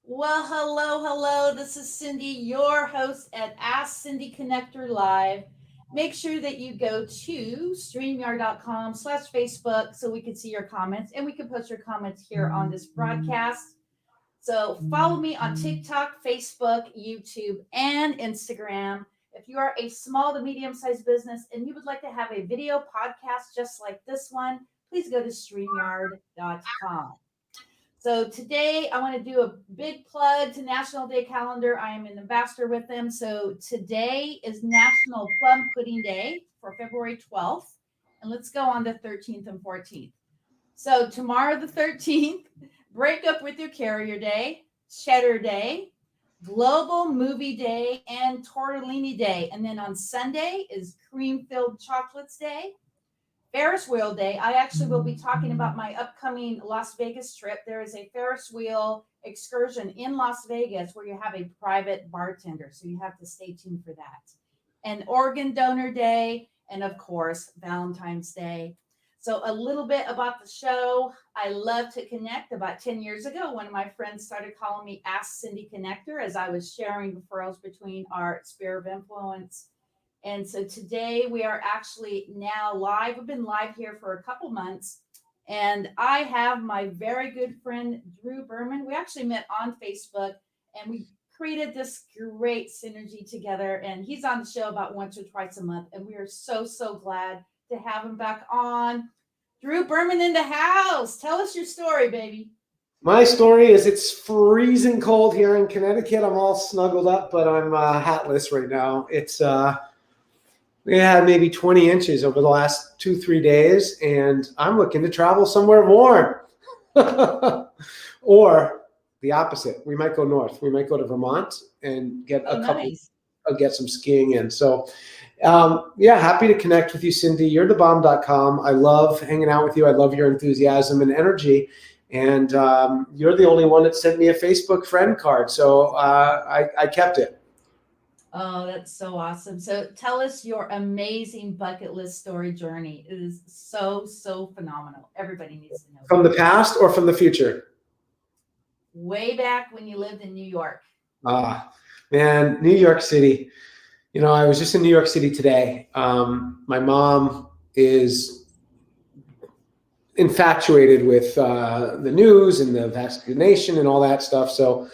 Well, hello. This is Cindy, your host at Ask Cindy Connector Live. Make sure that you go to streamyard.com/Facebook so we can see your comments and we can post your comments here on this broadcast. So follow me on TikTok, Facebook, YouTube, and Instagram. If you are a small to medium sized business and you would like to have a video podcast just like this one, please go to streamyard.com. So today I want to do a big plug to National Day Calendar. I am an ambassador with them. So today is National Plum Pudding Day for February 12th. And let's go on the 13th and 14th. So tomorrow, the 13th, Break Up With Your Carrier Day, Cheddar Day, Global Movie Day, and Tortellini Day. And then on Sunday is Cream Filled Chocolates Day. Ferris wheel day. I actually will be talking about my upcoming Las Vegas trip. There is a Ferris wheel excursion in Las Vegas where you have a private bartender. So you have to stay tuned for that. And organ donor day. And of course, Valentine's Day. So a little bit about the show. I love to connect. About 10 years ago, one of my friends started calling me Ask Cindy Connector as I was sharing referrals between our sphere of influence. And so today we are actually now live. We've been live here for a couple months. And I have my very good friend, Drew Berman. We actually met on Facebook and we created this great synergy together. And he's on the show about once or twice a month. And we are so glad to have him back on. Drew Berman in the house. Tell us your story, baby. My story is it's freezing cold here in Connecticut. I'm all snuggled up, but I'm hatless right now. We had maybe 20 inches over the last 2-3 days, and I'm looking to travel somewhere warm. Or the opposite. We might go north. We might go to Vermont and get get some skiing in. So, happy to connect with you, Cindy. You're thebomb.com. I love hanging out with you. I love your enthusiasm and energy. And you're the only one that sent me a Facebook friend card. So I kept it. Oh, that's so awesome. So tell us your amazing bucket list story journey. It is so phenomenal. Everybody needs to know. From the past or from the future? Way back when you lived in New York. Man, New York City. I was just in New York City today. My mom is infatuated with the news and the vaccination and all that stuff. So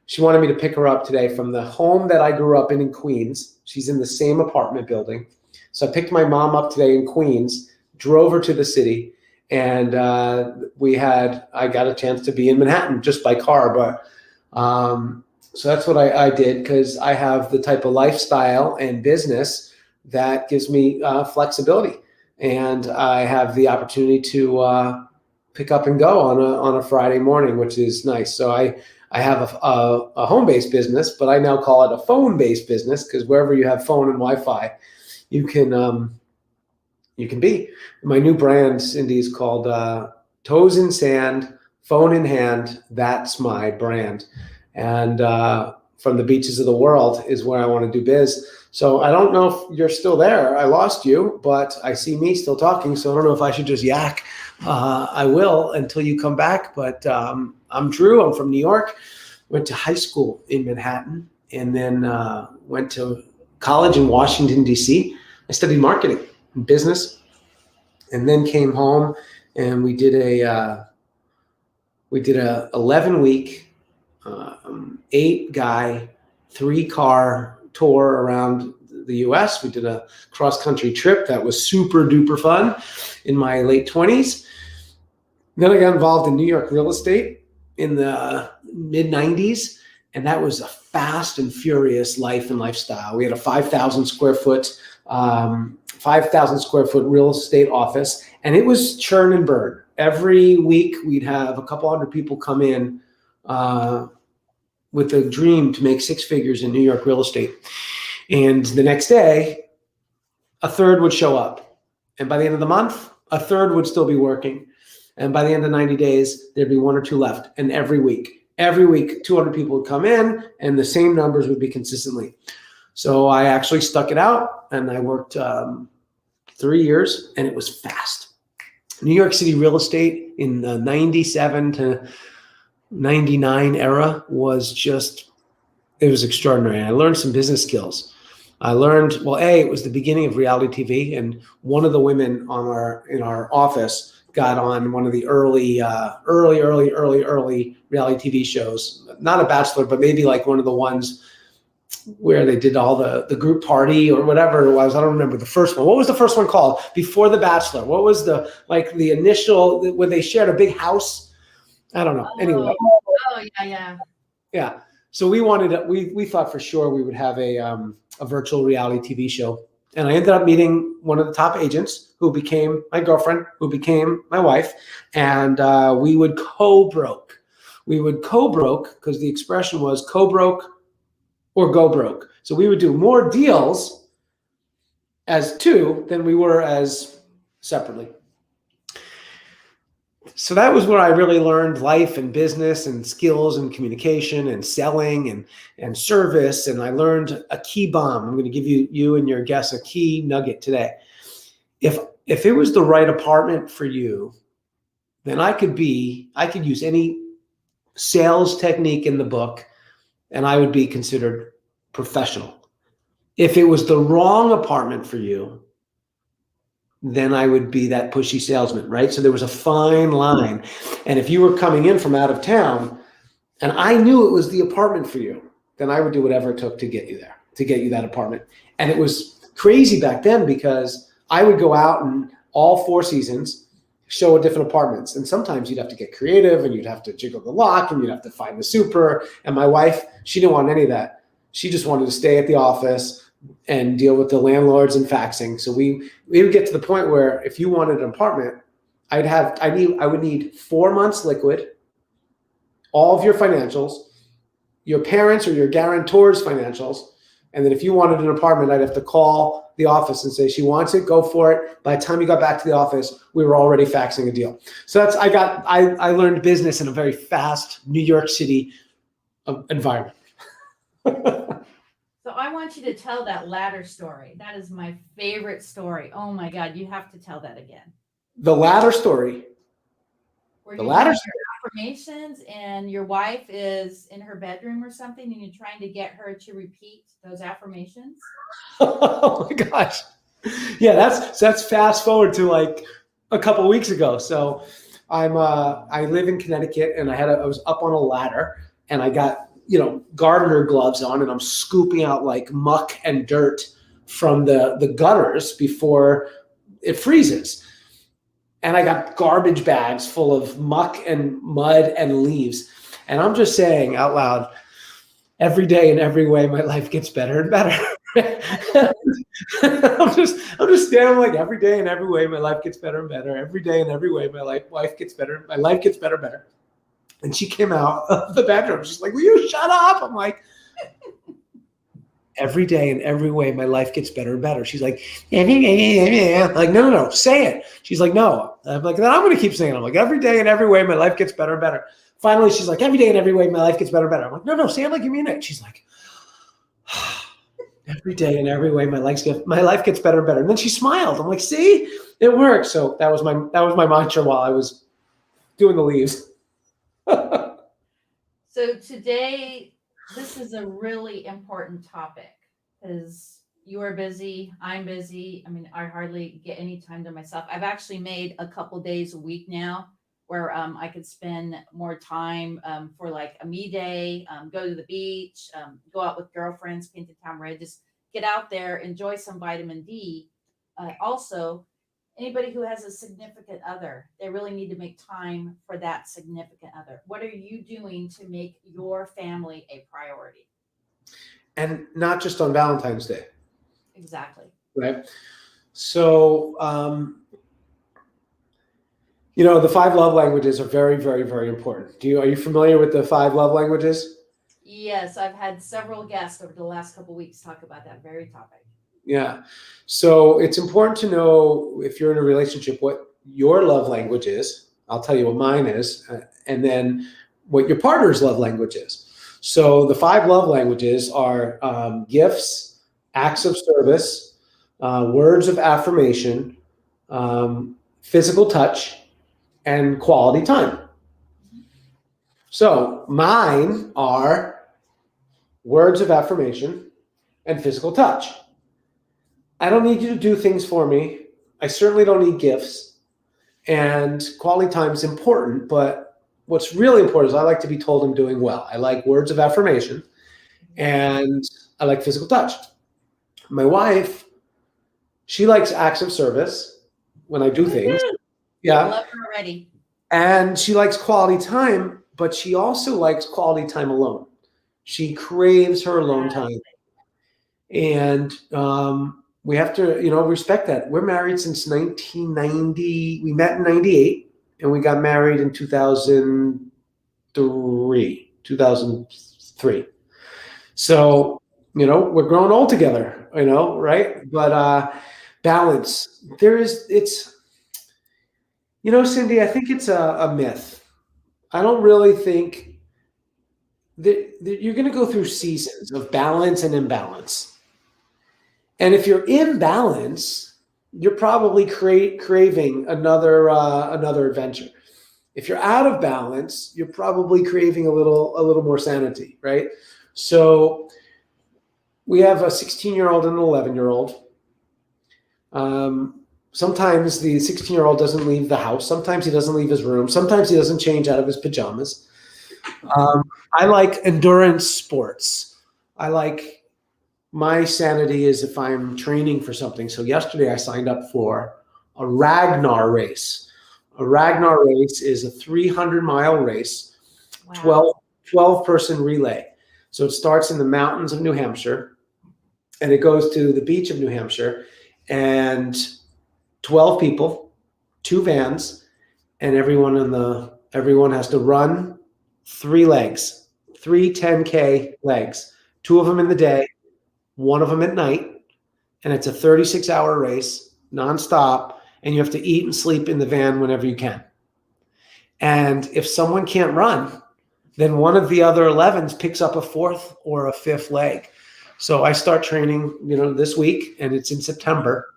she wanted me to pick her up today from the home that I grew up in Queens. She's in the same apartment building. So I picked my mom up today in Queens, drove her to the city, and I got a chance to be in Manhattan just by car. But so that's what I did, because I have the type of lifestyle and business that gives me flexibility. And I have the opportunity to pick up and go on a Friday morning, which is nice. So I have a home-based business, but I now call it a phone-based business, because wherever you have phone and Wi-Fi, you can be. My new brand, Cindy, is called Toes in Sand, Phone in Hand. That's my brand. And from the beaches of the world is where I want to do biz. So I don't know if you're still there. I lost you, but I see me still talking. So I don't know if I should just yak. I will until you come back. But I'm Drew. I'm from New York. Went to high school in Manhattan, and then went to college in Washington, D.C. I studied marketing and business, and then came home, and we did a 11-week, 8-guy, 3-car tour around the U.S. We did a cross-country trip that was super duper fun in my late 20s. Then I got involved in New York real estate in the mid 90s. And that was a fast and furious life and lifestyle. We had a 5,000 square foot real estate office, and it was churn and burn. Every week we'd have a couple hundred people come in with a dream to make 6 figures in New York real estate. And the next day, a third would show up. And by the end of the month, a third would still be working. And by the end of 90 days, there'd be 1 or 2 left. And every week, 200 people would come in, and the same numbers would be consistently. So I actually stuck it out, and I worked 3 years, and it was fast. New York City real estate in 97 to '99 era was just, it was extraordinary. I learned some business skills. I learned, well, it was the beginning of reality TV, and one of the women in our office got on one of the early reality TV shows. Not a Bachelor, but maybe like one of the ones where they did all the group party or whatever it was. I don't remember the first one. What was the first one called before The Bachelor? What was the initial, where they shared a big house? I don't know. Anyway. Oh, yeah. Yeah. So we thought for sure we would have a virtual reality TV show. And I ended up meeting one of the top agents who became my girlfriend, who became my wife. And we would co-broke. We would co-broke because the expression was co-broke or go broke. So we would do more deals as two than we were as separately. So that was where I really learned life and business and skills and communication and selling and service. And I learned a key bomb. I'm going to give you and your guests a key nugget today. If it was the right apartment for you, then I could use any sales technique in the book and I would be considered professional. If it was the wrong apartment for you, then I would be that pushy salesman, right? So there was a fine line. And if you were coming in from out of town and I knew it was the apartment for you, then I would do whatever it took to get you there, to get you that apartment. And it was crazy back then because I would go out and all 4 seasons show different apartments. And sometimes you'd have to get creative and you'd have to jiggle the lock and you'd have to find the super. And my wife, she didn't want any of that. She just wanted to stay at the office and deal with the landlords and faxing. So we would get to the point where if you wanted an apartment, I would need 4 months liquid, all of your financials, your parents or your guarantor's financials. And then if you wanted an apartment, I'd have to call the office and say, she wants it, go for it. By the time you got back to the office, we were already faxing a deal. So I learned business in a very fast New York City environment. So I want you to tell that ladder story. That is my favorite story. Oh my God, you have to tell that again. The ladder story. Where the ladder story. Affirmations and your wife is in her bedroom or something and you're trying to get her to repeat those affirmations. Oh my gosh. Yeah, that's fast forward to like a couple of weeks ago. So I live in Connecticut and I was up on a ladder and I got gardener gloves on and I'm scooping out like muck and dirt from the gutters before it freezes. And I got garbage bags full of muck and mud and leaves. And I'm just saying out loud, every day in every way, my life gets better and better. I'm just standing like every day in every way, my life gets better and better. Every day in every way, my life gets better. My life gets better and better. And she came out of the bedroom. She's like, will you shut up? I'm like, every day in every way, my life gets better and better. She's like, like, no, say it. She's like, no. I'm like, then I'm going to keep saying it. I'm like, every day in every way, my life gets better and better. Finally, she's like, every day in every way, my life gets better and better. I'm like, no, say it like you mean it. She's like, every day in every way, my life gets better and better. And then she smiled. I'm like, see, it works. So that was my mantra while I was doing the leaves. So today, this is a really important topic because you are busy. I'm busy. I mean, I hardly get any time to myself. I've actually made a couple days a week now where I could spend more time for like a me day, go to the beach, go out with girlfriends, paint the town red, just get out there, enjoy some vitamin D. Also, anybody who has a significant other, they really need to make time for that significant other. What are you doing to make your family a priority? And not just on Valentine's Day. Exactly. Right. So, the 5 love languages are very, very, very important. Are you familiar with the 5 love languages? Yes, I've had several guests over the last couple of weeks talk about that very topic. Yeah. So it's important to know if you're in a relationship, what your love language is. I'll tell you what mine is, and then what your partner's love language is. So the 5 love languages are gifts, acts of service, words of affirmation, physical touch, and quality time. So mine are words of affirmation and physical touch. I don't need you to do things for me. I certainly don't need gifts. And quality time is important, but what's really important is I like to be told I'm doing well. I like words of affirmation and I like physical touch. My wife, she likes acts of service when I do things. Woohoo! Yeah. Love her already. And she likes quality time, but she also likes quality time alone. She craves her alone time. And we have to, respect that. We're married since 1990. We met in 98 and we got married in 2003. So, we're growing old together, right? But balance, Cindy, I think it's a myth. I don't really think that you're going to go through seasons of balance and imbalance. And if you're in balance, you're probably craving another adventure. If you're out of balance, you're probably craving a little more sanity, right? So we have a 16-year-old and an 11-year-old. Sometimes the 16-year-old doesn't leave the house. Sometimes he doesn't leave his room. Sometimes he doesn't change out of his pajamas. I like endurance sports. My sanity is if I'm training for something. So yesterday I signed up for a Ragnar race. A Ragnar race is a 300-mile race, Wow. 12-person relay. So it starts in the mountains of New Hampshire and it goes to the beach of New Hampshire, and 12 people, 2 vans, and everyone has to run 3 legs, 3 10K legs, 2 of them in the day, 1 of them at night, and it's a 36-hour race nonstop, and you have to eat and sleep in the van whenever you can. And if someone can't run, then one of the other 11s picks up a 4th or a 5th leg. So I start training, this week, and it's in September.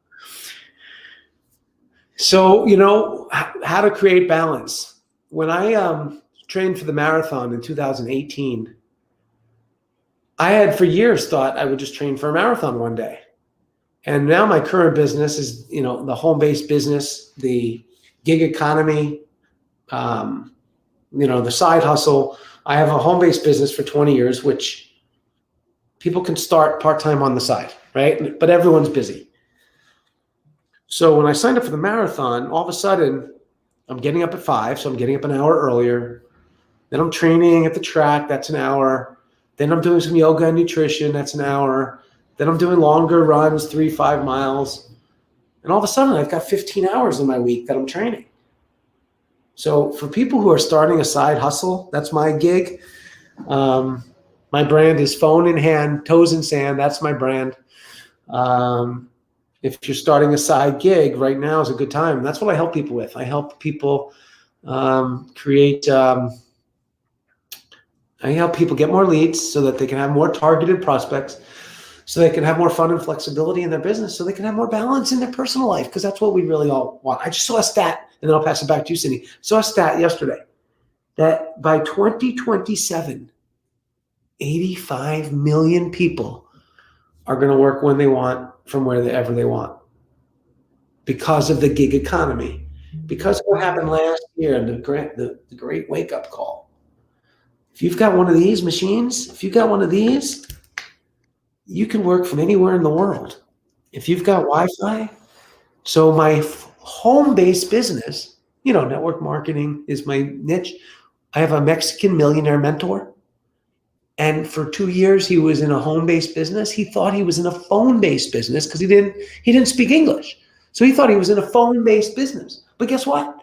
So, how to create balance. When I trained for the marathon in 2018, I had for years thought I would just train for a marathon one day. And now my current business is, the home-based business, the gig economy, the side hustle. I have a home-based business for 20 years, which people can start part-time on the side, right? But everyone's busy. So when I signed up for the marathon, all of a sudden I'm getting up at 5, so I'm getting up an hour earlier. Then I'm training at the track, that's an hour. Then I'm doing some yoga and nutrition, that's an hour. Then I'm doing longer runs, 3-5 miles. And all of a sudden I've got 15 hours in my week that I'm training. So for people who are starting a side hustle, that's my gig. My brand is phone in hand, toes in sand. That's my brand. If you're starting a side gig, right now is a good time. That's what I help people with. I help people I help people get more leads so that they can have more targeted prospects, so they can have more fun and flexibility in their business, so they can have more balance in their personal life, because that's what we really all want. I just saw a stat, and then I'll pass it back to you, Cindy. Saw a stat yesterday that by 2027, 85 million people are going to work when they want, from wherever they want, because of the gig economy, because of what happened last year and the great wake-up call. If you've got one of these machines, if you've got one of these, you can work from anywhere in the world. If you've got Wi-Fi. So my home-based business, network marketing is my niche. I have a Mexican millionaire mentor. And for 2 years, he was in a home-based business. He thought he was in a phone-based business because he didn't speak English. So he thought he was in a phone-based business. But guess what?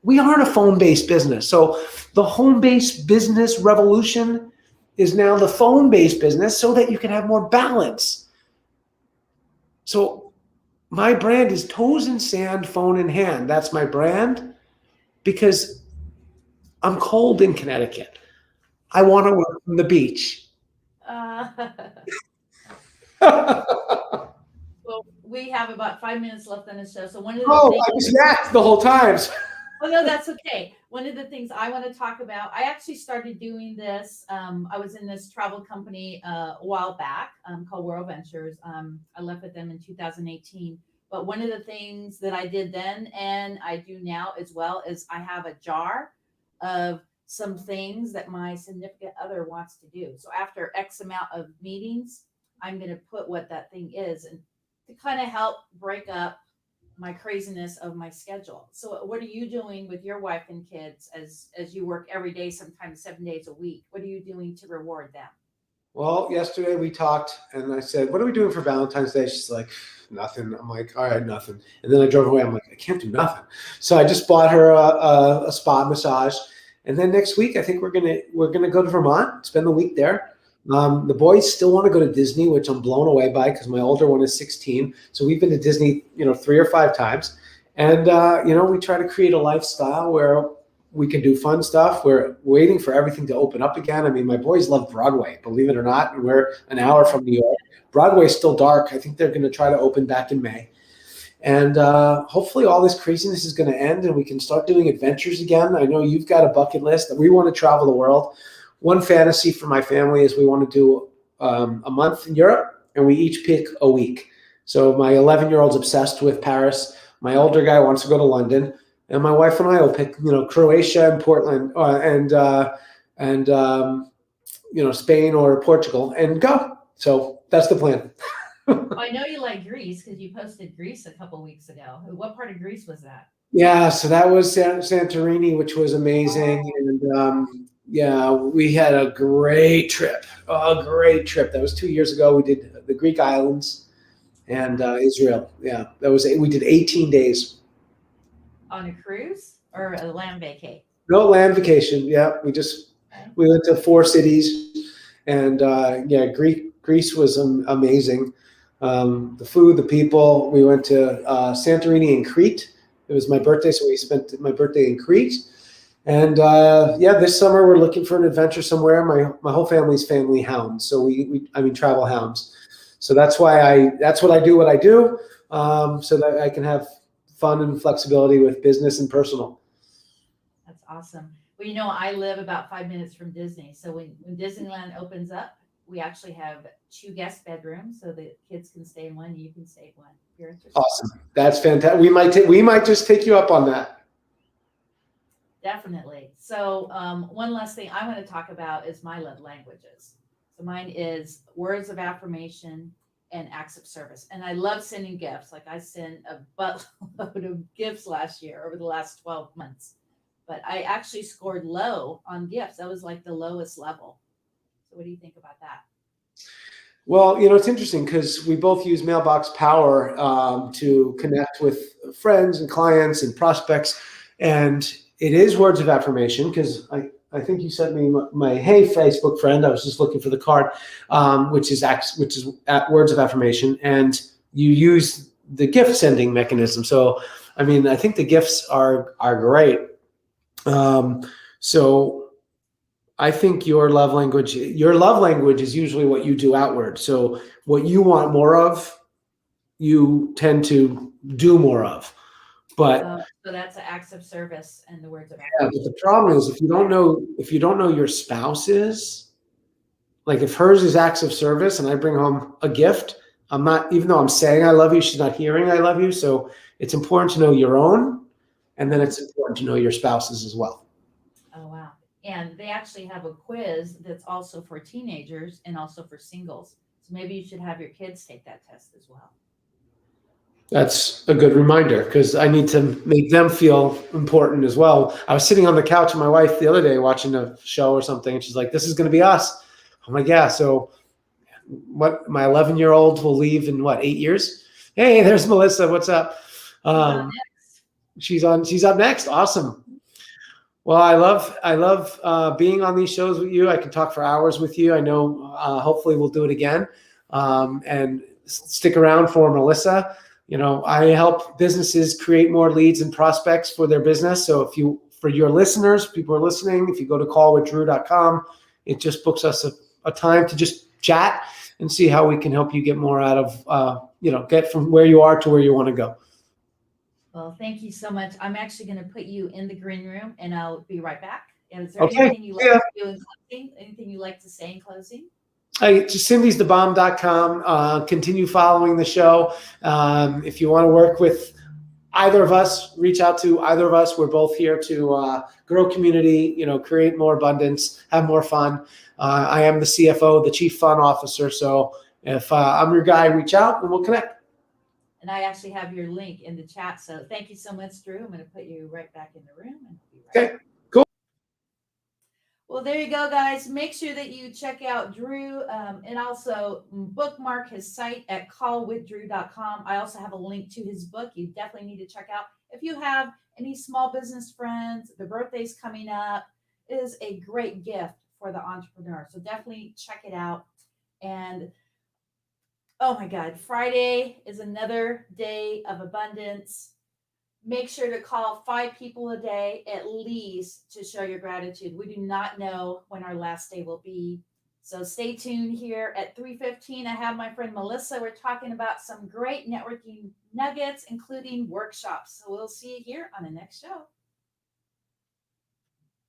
We aren't a phone-based business. So the home-based business revolution is now the phone-based business, so that you can have more balance. So my brand is toes in sand, phone in hand. That's my brand, because I'm cold in Connecticut. I want to work from the beach. Well, we have about 5 minutes left on the show. So one of the Oh, things I was yacked the whole time. Oh no, that's okay. One of the things I want to talk about, I actually started doing this. I was in this travel company a while back called World Ventures. I left with them in 2018. But one of the things that I did then and I do now as well is I have a jar of some things that my significant other wants to do. So after X amount of meetings, I'm going to put what that thing is and to kind of help break up my craziness of my schedule. So what are you doing with your wife and kids as you work every day, sometimes 7 days a week? What are you doing to reward them? Well, yesterday we talked and I said, what are we doing for Valentine's Day? She's like, nothing. I'm like, all right, nothing. And then I drove away. I'm like, I can't do nothing. So I just bought her a spa massage. And then next week, I think we're gonna go to Vermont, spend the week there. The boys still want to go to Disney, which I'm blown away by because my older one is 16. So we've been to Disney, 3 or 5 times. And, we try to create a lifestyle where we can do fun stuff. We're waiting for everything to open up again. I mean, my boys love Broadway, believe it or not. And we're an hour from New York. Broadway's still dark. I think they're going to try to open back in May. And hopefully all this craziness is going to end and we can start doing adventures again. I know you've got a bucket list that we want to travel the world. One fantasy for my family is we want to do a month in Europe and we each pick a week. So my 11-year-old's obsessed with Paris. My older guy wants to go to London. And my wife and I will pick, Croatia and Portland and Spain or Portugal and go. So that's the plan. I know you like Greece because you posted Greece a couple weeks ago. What part of Greece was that? Yeah, so that was Santorini, which was amazing. Oh, And yeah, we had a great trip. A great trip. That was 2 years ago. We did the Greek islands and Israel. Yeah, we did 18 days. on a cruise or a land vacay? No land vacation. Yeah, Okay. we went to 4 cities, and yeah, Greece was amazing. The food, the people. We went to Santorini and Crete. It was my birthday, so we spent my birthday in Crete. And yeah, this summer we're looking for an adventure somewhere. My whole family's family hounds, so I mean travel hounds. So that's what I do, so that I can have fun and flexibility with business and personal. That's awesome. Well, I live about 5 minutes from Disney. So when Disneyland opens up, we actually have 2 guest bedrooms so the kids can stay in one, you can stay in one. If you're interested. Awesome. That's fantastic. We might just take you up on that. Definitely. So one last thing I want to talk about is my love languages. So mine is words of affirmation and acts of service. And I love sending gifts. Like I sent a buttload of gifts last year over the last 12 months. But I actually scored low on gifts. That was like the lowest level. So what do you think about that? Well, it's interesting because we both use Mailbox Power to connect with friends and clients and prospects. And it is words of affirmation because I think you sent me my hey Facebook friend. I was just looking for the card, which is at words of affirmation, and you use the gift sending mechanism. So, I mean, I think the gifts are great. So, I think your love language is usually what you do outward. So, what you want more of, you tend to do more of. But so that's acts of service and the words of yeah, affirmation. but the problem is if you don't know your spouse's, like if hers is acts of service and I bring home a gift, I'm not, even though I'm saying I love you, she's not hearing I love you. So it's important to know your own, and then it's important to know your spouse's as well. Oh, wow. And they actually have a quiz that's also for teenagers and also for singles. So maybe you should have your kids take that test as well. That's a good reminder because I need to make them feel important as well. I was sitting on the couch with my wife the other day watching a show or something, and she's like, "This is going to be us." I'm like, "Yeah." So, what? My 11-year-old will leave in 8 years? Hey, there's Melissa. What's up? She's up next. Awesome. Well, I love being on these shows with you. I can talk for hours with you. I know. Hopefully, we'll do it again. And stick around for Melissa. I help businesses create more leads and prospects for their business. So for your listeners, people are listening, if you go to callwithdrew.com, it just books us a time to just chat and see how we can help you get more out of, get from where you are to where you want to go. Well, thank you so much. I'm actually going to put you in the green room and I'll be right back. And is there Okay. anything you like Yeah. to do in closing? Anything you like to say in closing? Just cindysthebomb.com. Continue following the show. If you want to work with either of us, reach out to either of us. We're both here to grow community, create more abundance, have more fun. I am the CFO, the Chief Fun Officer. So if I'm your guy, reach out and we'll connect. And I actually have your link in the chat. So thank you so much, Drew. I'm going to put you right back in the room. And be right Okay. back. Well, there you go, guys. Make sure that you check out Drew and also bookmark his site at callwithdrew.com. I also have a link to his book you definitely need to check out. If you have any small business friends, their birthday's coming up, it is a great gift for the entrepreneur. So definitely check it out. And oh my God, Friday is another day of abundance. Make sure to call 5 people a day at least to show your gratitude. We do not know when our last day will be. So stay tuned here at 3:15. I have my friend Melissa. We're talking about some great networking nuggets, including workshops. So we'll see you here on the next show.